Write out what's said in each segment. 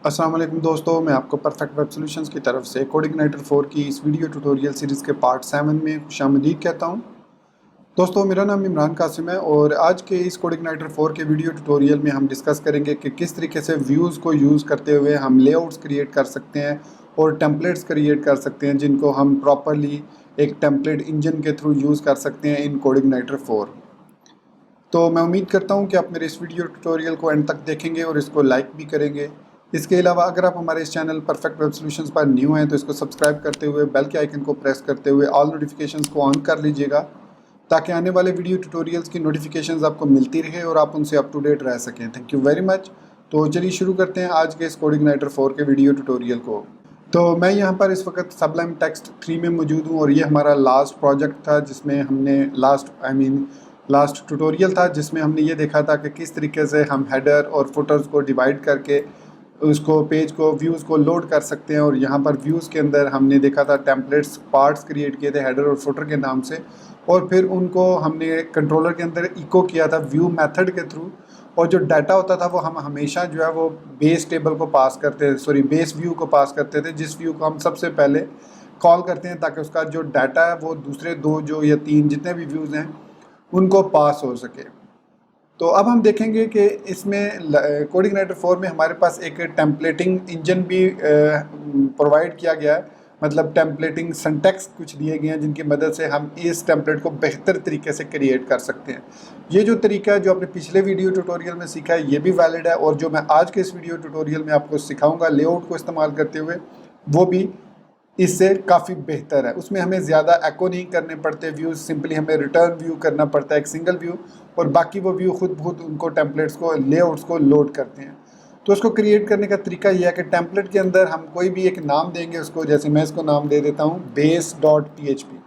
अस्सलाम वालेकुम दोस्तों, मैं आपको परफेक्ट वेब सॉल्यूशंस की तरफ से कोडिग्नाइटर 4 की इस वीडियो ट्यूटोरियल सीरीज़ के पार्ट 7 में खुशामदीद कहता हूं। दोस्तों, मेरा नाम इमरान कासिम है और आज के इस कोडिग्नाइटर 4 के वीडियो ट्यूटोरियल में हम डिस्कस करेंगे कि किस तरीके से व्यूज़ को यूज़ करते हुए हम लेआउट्स क्रिएट कर सकते हैं और टेम्पलेट्स क्रिएट कर सकते हैं, जिनको हम प्रॉपरली एक टेम्पलेट इंजन के थ्रू यूज़ कर सकते हैं इन कोडिग्नाइटर 4। तो मैं उम्मीद करता हूं कि आप मेरे इस वीडियो ट्यूटोरियल को एंड तक देखेंगे और इसको लाइक भी करेंगे। इसके अलावा अगर आप हमारे इस चैनल परफेक्ट वेब सॉल्यूशंस पर न्यू हैं तो इसको सब्सक्राइब करते हुए बेल के आइकन को प्रेस करते हुए ऑल नोटिफिकेशंस को ऑन कर लीजिएगा, ताकि आने वाले वीडियो ट्यूटोरियल्स की नोटिफिकेशंस आपको मिलती रहे और आप उनसे अप टू डेट रह सकें। Thank you very much. तो चलिए शुरू करते हैं आज के इस कोडिग्नाइटर 4 के वीडियो ट्यूटोरियल को। तो मैं यहाँ पर इस वक्त सबलाइम टेक्स्ट 3 में मौजूद हूँ और ये हमारा लास्ट प्रोजेक्ट था, जिसमें हमने लास्ट ट्यूटोरियल था जिसमें हमने ये देखा था कि किस तरीके से हम हेडर और फुटर्स को डिवाइड करके उसको पेज को व्यूज़ को लोड कर सकते हैं। और यहाँ पर व्यूज़ के अंदर हमने देखा था टेम्पलेट्स पार्ट्स क्रिएट किए थे हेडर और फुटर के नाम से, और फिर उनको हमने कंट्रोलर के अंदर इको किया था व्यू मेथड के थ्रू। और जो डाटा होता था वो हम हमेशा जो है वो बेस टेबल को पास करते थे, बेस व्यू को पास करते थे, जिस व्यू को हम सबसे पहले कॉल करते हैं ताकि उसका जो डाटा है वो दूसरे दो जो या तीन जितने भी व्यूज़ हैं उनको पास हो सके। तो अब हम देखेंगे कि इसमें कोडिग्नाइटर 4 में हमारे पास एक टेम्पलेटिंग इंजन भी प्रोवाइड किया गया है, मतलब टेम्पलेटिंग सिंटैक्स कुछ दिए गए हैं जिनकी मदद से हम इस टेम्पलेट को बेहतर तरीके से क्रिएट कर सकते हैं। ये जो तरीका है जो आपने पिछले वीडियो ट्यूटोरियल में सीखा है ये भी वैलिड है, और जो मैं आज के इस वीडियो ट्यूटोरियल में आपको सिखाऊंगा लेआउट को इस्तेमाल करते हुए वो भी इससे काफ़ी बेहतर है। उसमें हमें ज़्यादा एको नहीं करने पड़ते व्यूज़, सिंपली हमें रिटर्न व्यू करना पड़ता है एक सिंगल व्यू, और बाकी वो व्यू खुद उनको टेम्पलेट्स को लेआउट्स को लोड करते हैं। तो उसको क्रिएट करने का तरीका यह है कि टेम्पलेट के अंदर हम कोई भी एक नाम देंगे उसको, जैसे मैं इसको नाम दे देता हूँ base.php।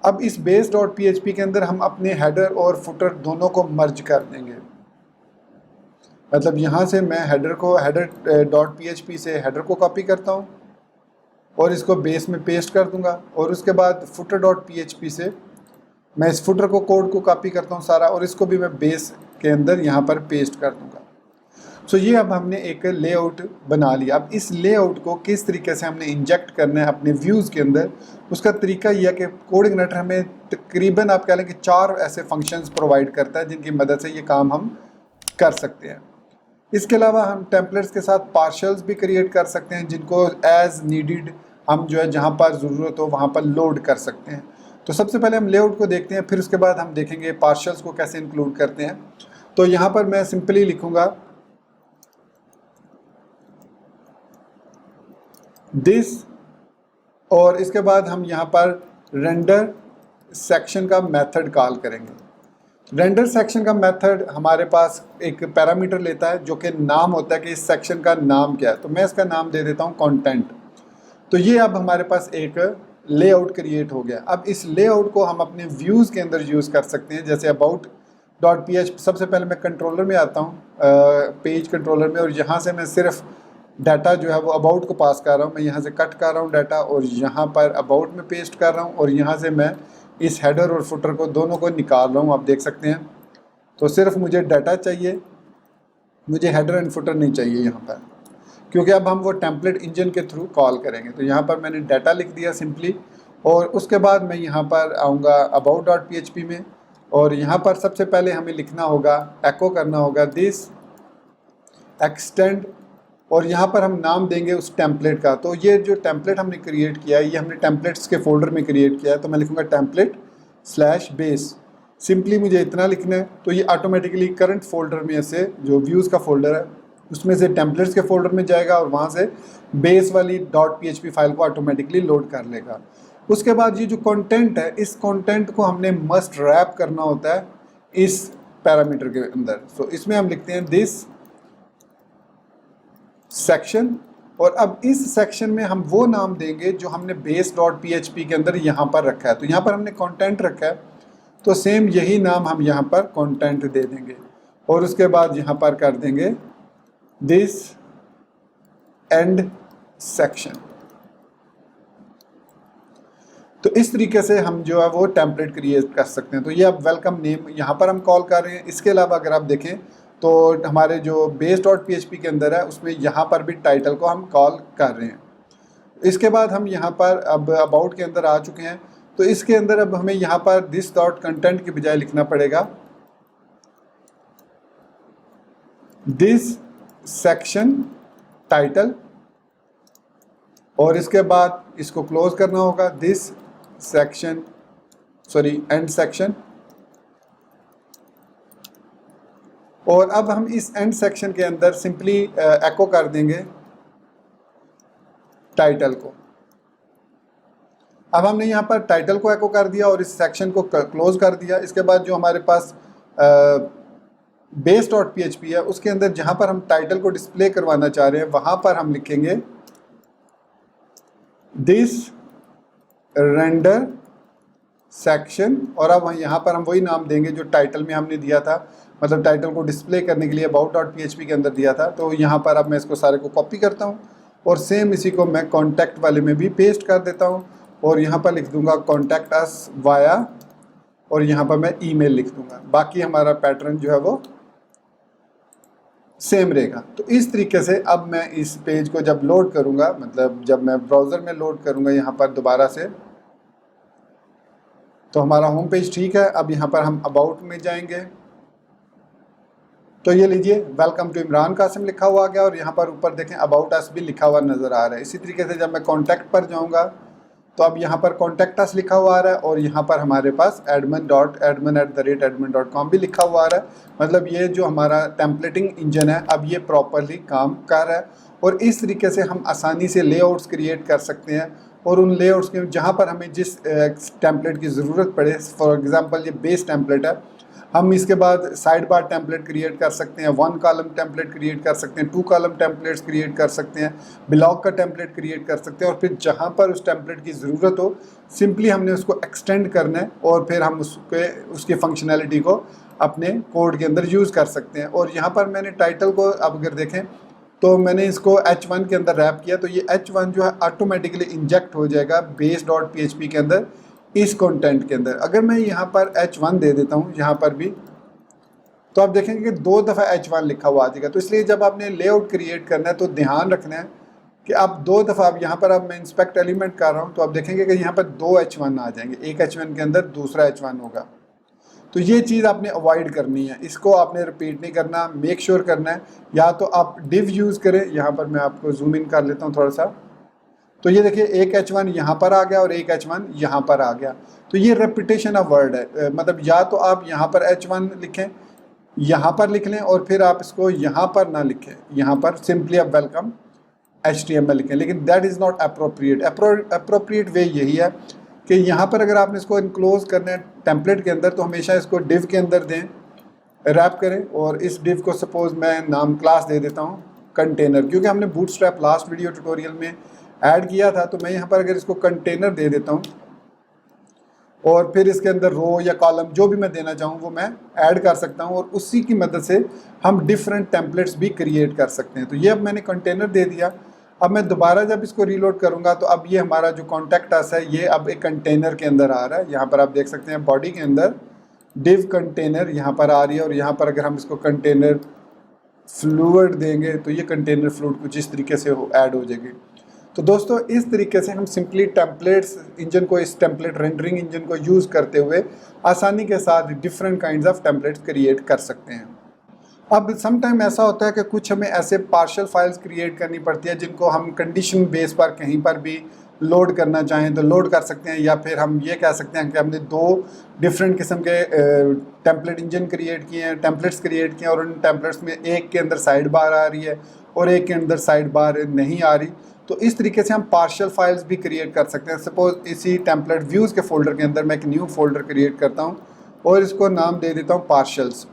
अब इस base.php के अंदर हम अपने हेडर और फुटर दोनों को मर्ज कर देंगे। मतलब यहाँ से मैं header.php से हेडर को कॉपी करता हूँ और इसको बेस में पेस्ट कर दूंगा, और उसके बाद footer.php से मैं इस फुटर को कोड को कॉपी करता हूँ सारा, और इसको भी मैं बेस के अंदर यहाँ पर पेस्ट कर दूंगा। सो ये अब हमने एक लेआउट बना लिया। अब इस लेआउट को किस तरीके से हमने इंजेक्ट करना है अपने व्यूज़ के अंदर, उसका तरीका यह है कि कोडिग्नाइटर हमें तकरीबन आप कह लें कि 4 ऐसे फंक्शंस प्रोवाइड करता है जिनकी मदद से ये काम हम कर सकते हैं। इसके अलावा हम टेम्पलेट्स के साथ पार्शल्स भी क्रिएट कर सकते हैं, जिनको एज नीडेड हम जो है जहाँ पर ज़रूरत हो वहाँ पर लोड कर सकते हैं। तो सबसे पहले हम लेआउट को देखते हैं, फिर उसके बाद हम देखेंगे पार्शल्स को कैसे इंक्लूड करते हैं। तो यहाँ पर मैं सिंपली लिखूँगा दिस, और इसके बाद हम यहाँ पर रेंडर सेक्शन का मेथड कॉल करेंगे। रेंडर सेक्शन का मेथड हमारे पास एक पैरामीटर लेता है जो कि नाम होता है कि इस सेक्शन का नाम क्या है। तो मैं इसका नाम दे देता हूँ कंटेंट। तो ये अब हमारे पास एक लेआउट क्रिएट हो गया। अब इस लेआउट को हम अपने व्यूज़ के अंदर यूज़ कर सकते हैं, जैसे about.php। सबसे पहले मैं कंट्रोलर में आता हूँ, पेज कंट्रोलर में, और यहाँ से मैं सिर्फ डाटा जो है वो अबाउट को पास कर रहा हूँ। मैं यहाँ से कट कर रहा हूँ डाटा और यहाँ पर अबाउट में पेस्ट कर रहा हूँ, और यहाँ से मैं इस हेडर और फुटर को दोनों को निकाल रहा हूँ, आप देख सकते हैं। तो सिर्फ मुझे डाटा चाहिए, मुझे हेडर एंड फुटर नहीं चाहिए यहाँ पर, क्योंकि अब हम वो टेम्पलेट इंजन के थ्रू कॉल करेंगे। तो यहाँ पर मैंने डाटा लिख दिया सिंपली, और उसके बाद मैं यहाँ पर आऊँगा about.php में, और यहाँ पर सबसे पहले हमें लिखना होगा, एको करना होगा दिस एक्सटेंड, और यहाँ पर हम नाम देंगे उस टेम्पलेट का। तो ये जो टेम्पलेट हमने क्रिएट किया है ये हमने टेम्पलेट्स के फोल्डर में क्रिएट किया है, तो मैं लिखूँगा टेम्पलेट/बेस। सिंपली मुझे इतना लिखना है, तो ये ऑटोमेटिकली करंट फोल्डर में से जो व्यूज़ का फोल्डर है उसमें से टेम्पलेट्स के फोल्डर में जाएगा, और वहाँ से बेस वाली .php फाइल को ऑटोमेटिकली लोड कर लेगा। उसके बाद ये जो कंटेंट है, इस कंटेंट को हमने मस्ट रैप करना होता है इस पैरामीटर के अंदर। तो इसमें हम लिखते हैं दिस सेक्शन, और अब इस सेक्शन में हम वो नाम देंगे जो हमने base.php के अंदर यहाँ पर रखा है। तो यहाँ पर हमने कंटेंट रखा है, तो सेम यही नाम हम यहाँ पर कंटेंट दे देंगे, और उसके बाद यहाँ पर कर देंगे दिस एंड सेक्शन। तो इस तरीके से हम जो है वो टेम्पलेट क्रिएट कर सकते हैं। तो ये अब वेलकम नेम यहाँ पर हम कॉल कर रहे हैं। इसके अलावा अगर आप देखें तो हमारे जो base.php के अंदर है उसमें यहाँ पर भी टाइटल को हम कॉल कर रहे हैं। इसके बाद हम यहाँ पर अब अबाउट के अंदर आ चुके हैं, तो इसके अंदर अब हमें यहाँ पर दिस डॉट कंटेंट की बजाय लिखना पड़ेगा दिस सेक्शन टाइटल, और इसके बाद इसको क्लोज करना होगा दिस सेक्शन एंड सेक्शन। और अब हम इस एंड सेक्शन के अंदर सिंपली एको कर देंगे टाइटल को। अब हमने यहाँ पर टाइटल को एको कर दिया और इस सेक्शन को क्लोज कर दिया। इसके बाद जो हमारे पास base.php है उसके अंदर जहाँ पर हम टाइटल को डिस्प्ले करवाना चाह रहे हैं वहाँ पर हम लिखेंगे दिस रेंडर सेक्शन, और अब यहाँ पर हम वही नाम देंगे जो टाइटल में हमने दिया था, मतलब टाइटल को डिस्प्ले करने के लिए about.php के अंदर दिया था। तो यहाँ पर अब मैं इसको सारे को कॉपी करता हूँ और सेम इसी को मैं कॉन्टैक्ट वाले में भी पेस्ट कर देता हूँ और यहाँ पर लिख दूंगा कॉन्टैक्ट अस वाया, और यहाँ पर मैं ईमेल लिख दूंगा। बाकी हमारा पैटर्न जो है वो सेम रहेगा। तो इस तरीके से अब मैं इस पेज को जब लोड करूँगा, मतलब जब मैं ब्राउज़र में लोड करूँगा यहाँ पर दोबारा से, तो हमारा होम पेज ठीक है। अब यहाँ पर हम अबाउट में जाएंगे तो ये लीजिए वेलकम टू इमरान कासिम लिखा हुआ आ गया और यहाँ पर ऊपर देखें अबाउट अस भी लिखा हुआ नज़र आ रहा है। इसी तरीके से जब मैं कॉन्टैक्ट पर जाऊँगा तो अब यहाँ पर कॉन्टैक्ट अस लिखा हुआ आ रहा है और यहाँ पर हमारे पास admin.admin@admin.com भी लिखा हुआ आ रहा है। मतलब ये जो हमारा टेम्पलेटिंग इंजन है अब ये प्रॉपरली काम कर रहा है और इस तरीके से हम आसानी से लेआउट्स क्रिएट कर सकते हैं और उन लेआउट्स के जहाँ पर हमें जिस टेम्पलेट की ज़रूरत पड़े, फॉर एग्जांपल ये बेस टेम्पलेट है, हम इसके बाद साइड बार टेम्पलेट क्रिएट कर सकते हैं, 1 कॉलम टेम्पलेट क्रिएट कर सकते हैं, 2 कॉलम टेम्पलेट्स क्रिएट कर सकते हैं, ब्लॉक का टेम्पलेट क्रिएट कर सकते हैं और फिर जहाँ पर उस टेम्पलेट की ज़रूरत हो सिंपली हमने उसको एक्सटेंड करना है और फिर हम उसकी फंक्शनैलिटी को अपने कोड के अंदर यूज़ कर सकते हैं। और यहाँ पर मैंने टाइटल को अब अगर देखें तो मैंने इसको H1 के अंदर रैप किया, तो ये H1 जो है ऑटोमेटिकली इंजेक्ट हो जाएगा base.php के अंदर इस कंटेंट के अंदर। अगर मैं यहाँ पर H1 दे देता हूँ यहाँ पर भी, तो आप देखेंगे कि 2 दफ़ा H1 लिखा हुआ आ जाएगा। तो इसलिए जब आपने लेआउट क्रिएट करना है तो ध्यान रखना है कि आप 2 दफ़ा, अब यहाँ पर अब मैं इंस्पेक्ट एलिमेंट कर रहा हूँ तो आप देखेंगे कि यहाँ पर 2 H1 आ जाएंगे, एक H1 के अंदर दूसरा H1 होगा। तो ये चीज़ आपने अवॉइड करनी है, इसको आपने रिपीट नहीं करना, मेक श्योर करना है। या तो आप डिव यूज़ करें, यहाँ पर मैं आपको जूम इन कर लेता हूँ थोड़ा सा, तो ये देखिए एक H1 यहाँ पर आ गया और एक H1 यहाँ पर आ गया। तो ये रेपिटेशन ऑफ वर्ड है, मतलब या तो आप यहाँ पर H1 लिखें, यहाँ पर लिख लें और फिर आप इसको यहाँ पर ना लिखें, यहाँ पर सिंपली आप वेलकम HTML लिखें, लेकिन that is not appropriate. Appropriate way यही है कि यहाँ पर अगर आपने इसको इनक्लोज करना है टेम्पलेट के अंदर तो हमेशा इसको डिव के अंदर दें, रैप करें और इस डिव को सपोज मैं नाम क्लास दे देता हूँ कंटेनर, क्योंकि हमने बूटस्ट्रैप लास्ट वीडियो ट्यूटोरियल में ऐड किया था। तो मैं यहाँ पर अगर इसको कंटेनर दे देता हूँ और फिर इसके अंदर रो या कॉलम जो भी मैं देना चाहूँ वो मैं ऐड कर सकता हूँ और उसी की मदद से हम डिफरेंट टेम्पलेट्स भी क्रिएट कर सकते हैं। तो ये अब मैंने कंटेनर दे दिया। अब मैं दोबारा जब इसको रीलोड करूँगा तो अब ये हमारा जो कॉन्टैक्ट अस है ये अब एक कंटेनर के अंदर आ रहा है। यहाँ पर आप देख सकते हैं बॉडी के अंदर डिव कंटेनर यहाँ पर आ रही है और यहाँ पर अगर हम इसको कंटेनर फ्लूइड देंगे तो ये कंटेनर फ्लूइड कुछ इस तरीके से ऐड हो जाएगी। तो दोस्तों इस तरीके से हम सिंपली टेम्पलेट्स इंजन को, इस टेम्पलेट रेंडरिंग इंजन को यूज़ करते हुए आसानी के साथ different kinds of templates create कर सकते हैं। अब सम टाइम ऐसा होता है कि कुछ हमें ऐसे पार्शियल फाइल्स क्रिएट करनी पड़ती है जिनको हम कंडीशन बेस पर कहीं पर भी लोड करना चाहें तो लोड कर सकते हैं, या फिर हम ये कह सकते हैं कि हमने 2 डिफरेंट किस्म के टेम्पलेट इंजन क्रिएट किए हैं, टेम्पलेट्स क्रिएट किए हैं और उन टेम्पलेट्स में एक के अंदर साइड बार आ रही है और एक के अंदर साइड बार नहीं आ रही। तो इस तरीके से हम पार्शियल फाइल्स भी क्रिएट कर सकते हैं। सपोज इसी टेम्पलेट व्यूज़ के फोल्डर के अंदर मैं एक न्यू फोल्डर क्रिएट करता हूँ और इसको नाम दे देता हूँ पार्शियल्स।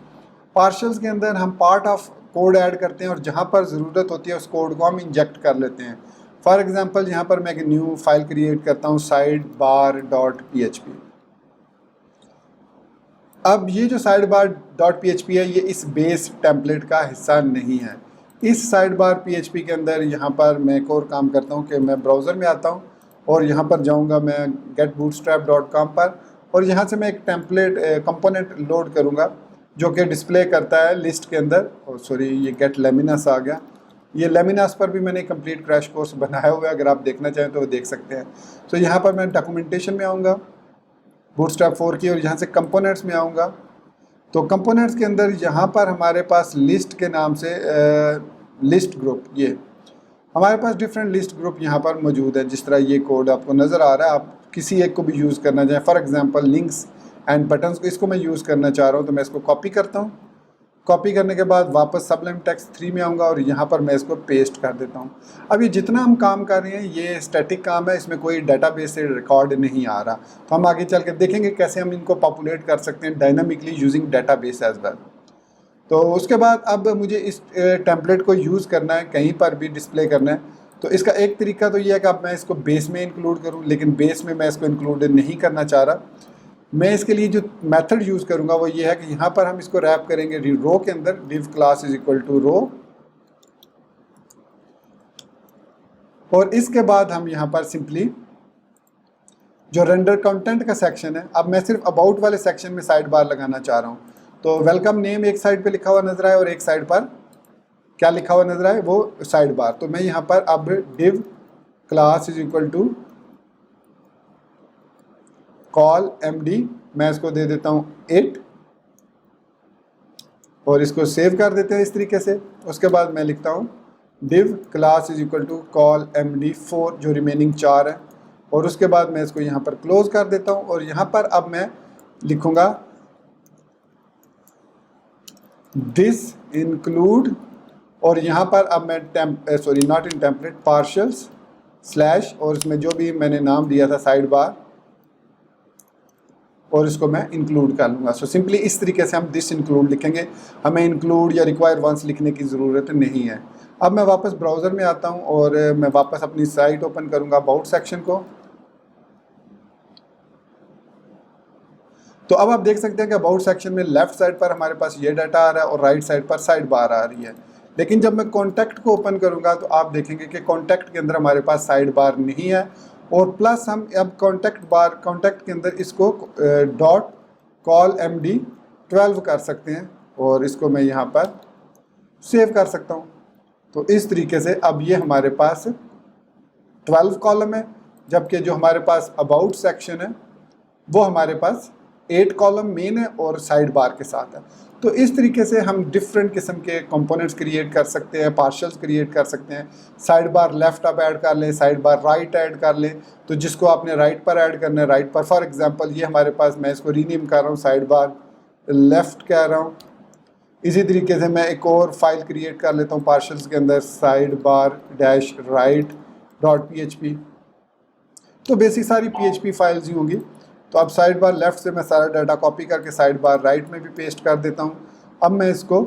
पार्शियल्स के अंदर हम पार्ट ऑफ कोड ऐड करते हैं और जहाँ पर ज़रूरत होती है उस कोड को हम इंजेक्ट कर लेते हैं। फॉर एग्जांपल यहाँ पर मैं एक न्यू फाइल क्रिएट करता हूँ sidebar.php। अब ये जो sidebar.php है ये इस बेस टेम्पलेट का हिस्सा नहीं है। इस sidebar.php के अंदर यहाँ पर मैं एक और काम करता हूँ कि मैं ब्राउज़र में आता हूँ और यहाँ पर जाऊँगा मैं getbootstrap.com पर और यहाँ से मैं एक टेम्पलेट कंपोनेंट लोड करूँगा जो कि डिस्प्ले करता है लिस्ट के अंदर। और सॉरी, ये गेट लेमिनस आ गया। ये लेमिनस पर भी मैंने कंप्लीट क्रैश कोर्स बनाया हुआ है, अगर आप देखना चाहें तो वो देख सकते हैं। तो यहाँ पर मैं डॉक्यूमेंटेशन में आऊँगा बूटस्ट्रैप 4 की, और यहाँ से कंपोनेंट्स में आऊँगा। तो कंपोनेंट्स के अंदर यहाँ पर हमारे पास लिस्ट के नाम से लिस्ट ग्रुप, ये हमारे पास डिफरेंट लिस्ट ग्रुप यहाँ पर मौजूद है। जिस तरह ये कोड आपको नज़र आ रहा है, आप किसी एक को भी यूज़ करना चाहें, for example links and buttons को, इसको मैं यूज़ करना चाह रहा हूँ, तो मैं इसको कॉपी करता हूँ। कॉपी करने के बाद वापस सबलाइम टेक्स्ट 3 में आऊँगा और यहाँ पर मैं इसको पेस्ट कर देता हूँ। अब ये जितना हम काम कर रहे हैं ये स्टैटिक काम है, इसमें कोई डाटाबेस से रिकॉर्ड नहीं आ रहा। तो हम आगे चल के देखेंगे कैसे हम इनको पॉपुलेट कर सकते हैं dynamically using database as well. तो उसके बाद अब मुझे इस टेम्पलेट को यूज़ करना है, कहीं पर भी डिस्प्ले करना है। तो इसका एक तरीका तो ये है कि अब मैं इसको बेस में इंक्लूड करूँ, लेकिन बेस में मैं इसको इंक्लूड नहीं करना चाह रहा। मैं इसके लिए जो मेथड यूज़ करूँगा वो ये है कि यहाँ पर हम इसको रैप करेंगे रो के अंदर, div class is equal to row, और इसके बाद हम यहाँ पर सिंपली जो रेंडर कंटेंट का सेक्शन है, अब मैं सिर्फ अबाउट वाले सेक्शन में साइड बार लगाना चाह रहा हूँ। तो वेलकम नेम एक साइड पे लिखा हुआ नजर आए और एक साइड पर क्या लिखा हुआ नजर आए, वो साइड बार। तो मैं यहाँ पर अब div class is equal to col md, मैं इसको दे देता हूँ 8 और इसको सेव कर देते हैं इस तरीके से। उसके बाद मैं लिखता हूँ div class is equal to col md 4, जो रिमेनिंग 4 है, और उसके बाद मैं इसको यहाँ पर क्लोज कर देता हूँ। और यहाँ पर अब मैं लिखूँगा दिस इंक्लूड, और यहाँ पर अब मैं नॉट इन टेम्पलेट पार्शल्स स्लैश, और इसमें जो भी मैंने नाम दिया था साइड बार, और इसको मैं इंक्लूड कर लूँगा। सो सिंपली इस तरीके से हम दिस इंक्लूड लिखेंगे, हमें इंक्लूड या रिक्वायर वंस लिखने की ज़रूरत नहीं है। अब मैं वापस ब्राउज़र में आता हूँ और मैं वापस अपनी साइट ओपन करूँगा अबाउट सेक्शन को। तो अब आप देख सकते हैं कि अबाउट सेक्शन में लेफ्ट साइड पर हमारे पास ये डाटा आ रहा है और राइट साइड पर साइड बार आ रही है। लेकिन जब मैं कॉन्टैक्ट को ओपन करूँगा तो आप देखेंगे कि कॉन्टैक्ट के अंदर हमारे पास साइड बार नहीं है, और प्लस हम अब कॉन्टैक्ट के अंदर इसको डॉट कॉल md 12 कर सकते हैं, और इसको मैं यहाँ पर सेव कर सकता हूँ। तो इस तरीके से अब ये हमारे पास 12 कॉलम है, जबकि जो हमारे पास अबाउट सेक्शन है वो हमारे पास 8 कॉलम मेन है और साइड बार के साथ है। तो इस तरीके से हम डिफरेंट किस्म के कंपोनेंट्स क्रिएट कर सकते हैं, पार्शल्स क्रिएट कर सकते हैं। साइड बार लेफ़्ट आप ऐड कर लें, साइड बार राइट ऐड कर लें, तो जिसको आपने राइट पर ऐड करना है राइट पर। फॉर एग्जांपल ये हमारे पास, मैं इसको रीनेम कर रहा हूँ साइड बार लेफ़्ट कह रहा हूँ। इसी तरीके से मैं एक और फाइल क्रिएट कर लेता हूँ पार्शल्स के अंदर, side bar dash right dot php। तो बेसिक सारी php फाइल्स ही होंगी। तो अब साइड बार लेफ़्ट से मैं सारा डाटा कॉपी करके साइड बार राइट में भी पेस्ट कर देता हूँ। अब मैं इसको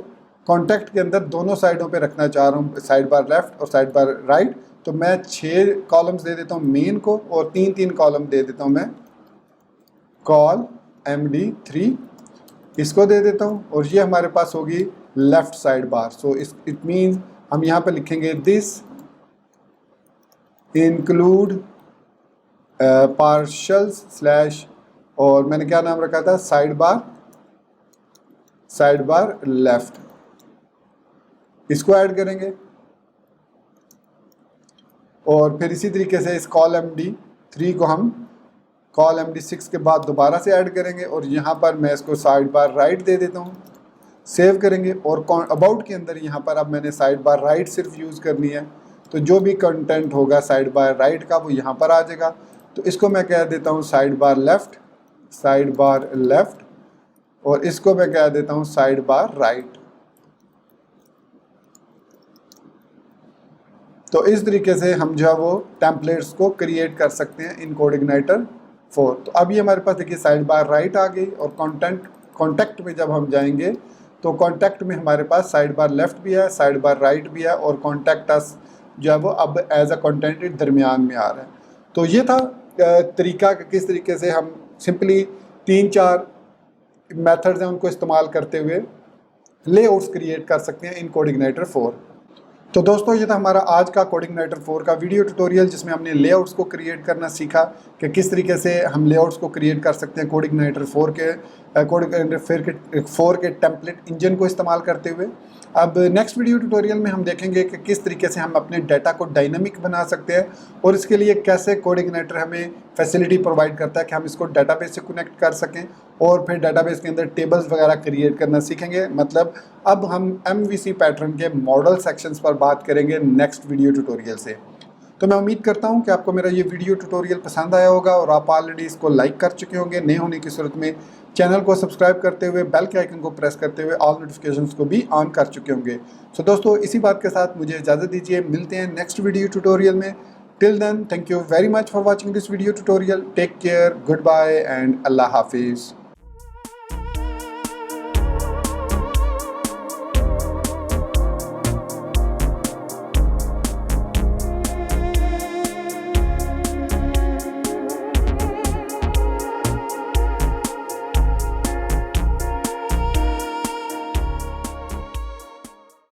कॉन्टैक्ट के अंदर दोनों साइडों पे रखना चाह रहा हूँ, साइड बार लेफ़्ट और साइड बार राइट। तो मैं 6 कॉलम्स दे देता हूँ मेन को, और 3 कॉलम दे देता हूँ मैं कॉल md 3, इसको दे देता हूँ, और ये हमारे पास होगी left side bar. So it means हम यहाँ पे लिखेंगे दिस इंक्लूड पार्शल्स स्लैश, और मैंने क्या नाम रखा था, साइड बार लेफ़्ट, इसको ऐड करेंगे। और फिर इसी तरीके से इस कॉल md 3 को हम कॉल md 6 के बाद दोबारा से ऐड करेंगे, और यहाँ पर मैं इसको साइड बार राइट दे देता हूँ, सेव करेंगे। और अबाउट के अंदर यहाँ पर अब मैंने साइड बार राइट सिर्फ यूज़ करनी है, तो जो भी कंटेंट होगा साइड बार राइट का वो यहाँ पर आ जाएगा। तो इसको मैं कह देता हूँ साइड बार लेफ़्ट, और इसको मैं कह देता हूँ साइड बार राइट। तो इस तरीके से हम जो है वो टेम्पलेट्स को क्रिएट कर सकते हैं इन कोडिग्नाइटर 4। तो अभी हमारे पास देखिए साइड बार राइट आ गई, और कॉन्टैक्ट में जब हम जाएंगे तो कॉन्टैक्ट में हमारे पास साइड बार लेफ़्ट भी है, साइड बार राइट भी है, और कॉन्टैक्ट अस जो है वो अब एज अ कॉन्टेंट दरमियान में आ रहा है। तो ये था तरीका कि किस तरीके से हम सिंपली 3-4 मेथड्स हैं उनको इस्तेमाल करते हुए लेआउट्स क्रिएट कर सकते हैं इन कोडिग्नाइटर 4। तो दोस्तों ये था हमारा आज का कोडिग्नाइटर 4 का वीडियो ट्यूटोरियल, जिसमें हमने लेआउट्स को क्रिएट करना सीखा कि किस तरीके से हम लेआउट्स को क्रिएट कर सकते हैं कोडिग्नाइटर 4 के टेम्पलेट इंजन को इस्तेमाल करते हुए। अब नेक्स्ट वीडियो ट्यूटोरियल में हम देखेंगे कि किस तरीके से हम अपने डाटा को डायनामिक बना सकते हैं और इसके लिए कैसे कोडिग्नाइटर हमें फैसिलिटी प्रोवाइड करता है कि हम इसको डाटाबेस से कनेक्ट कर सकें और फिर डाटाबेस के अंदर टेबल्स वगैरह क्रिएट करना सीखेंगे। मतलब अब हम MVC पैटर्न के मॉडल सेक्शंस पर बात करेंगे नेक्स्ट वीडियो ट्यूटोरियल से। तो मैं उम्मीद करता हूं कि आपको मेरा ये वीडियो ट्यूटोरियल पसंद आया होगा और आप ऑलरेडी इसको लाइक कर चुके होंगे। नए होने की सूरत में चैनल को सब्सक्राइब करते हुए बेल के आइकन को प्रेस करते हुए ऑल नोटिफिकेशंस को भी ऑन कर चुके होंगे। सो दोस्तों इसी बात के साथ मुझे इजाज़त दीजिए, मिलते हैं नेक्स्ट वीडियो ट्यूटोरियल में। Till then, thank you very much for watching this video tutorial. Take care, good bye and अल्लाह हाफिज़।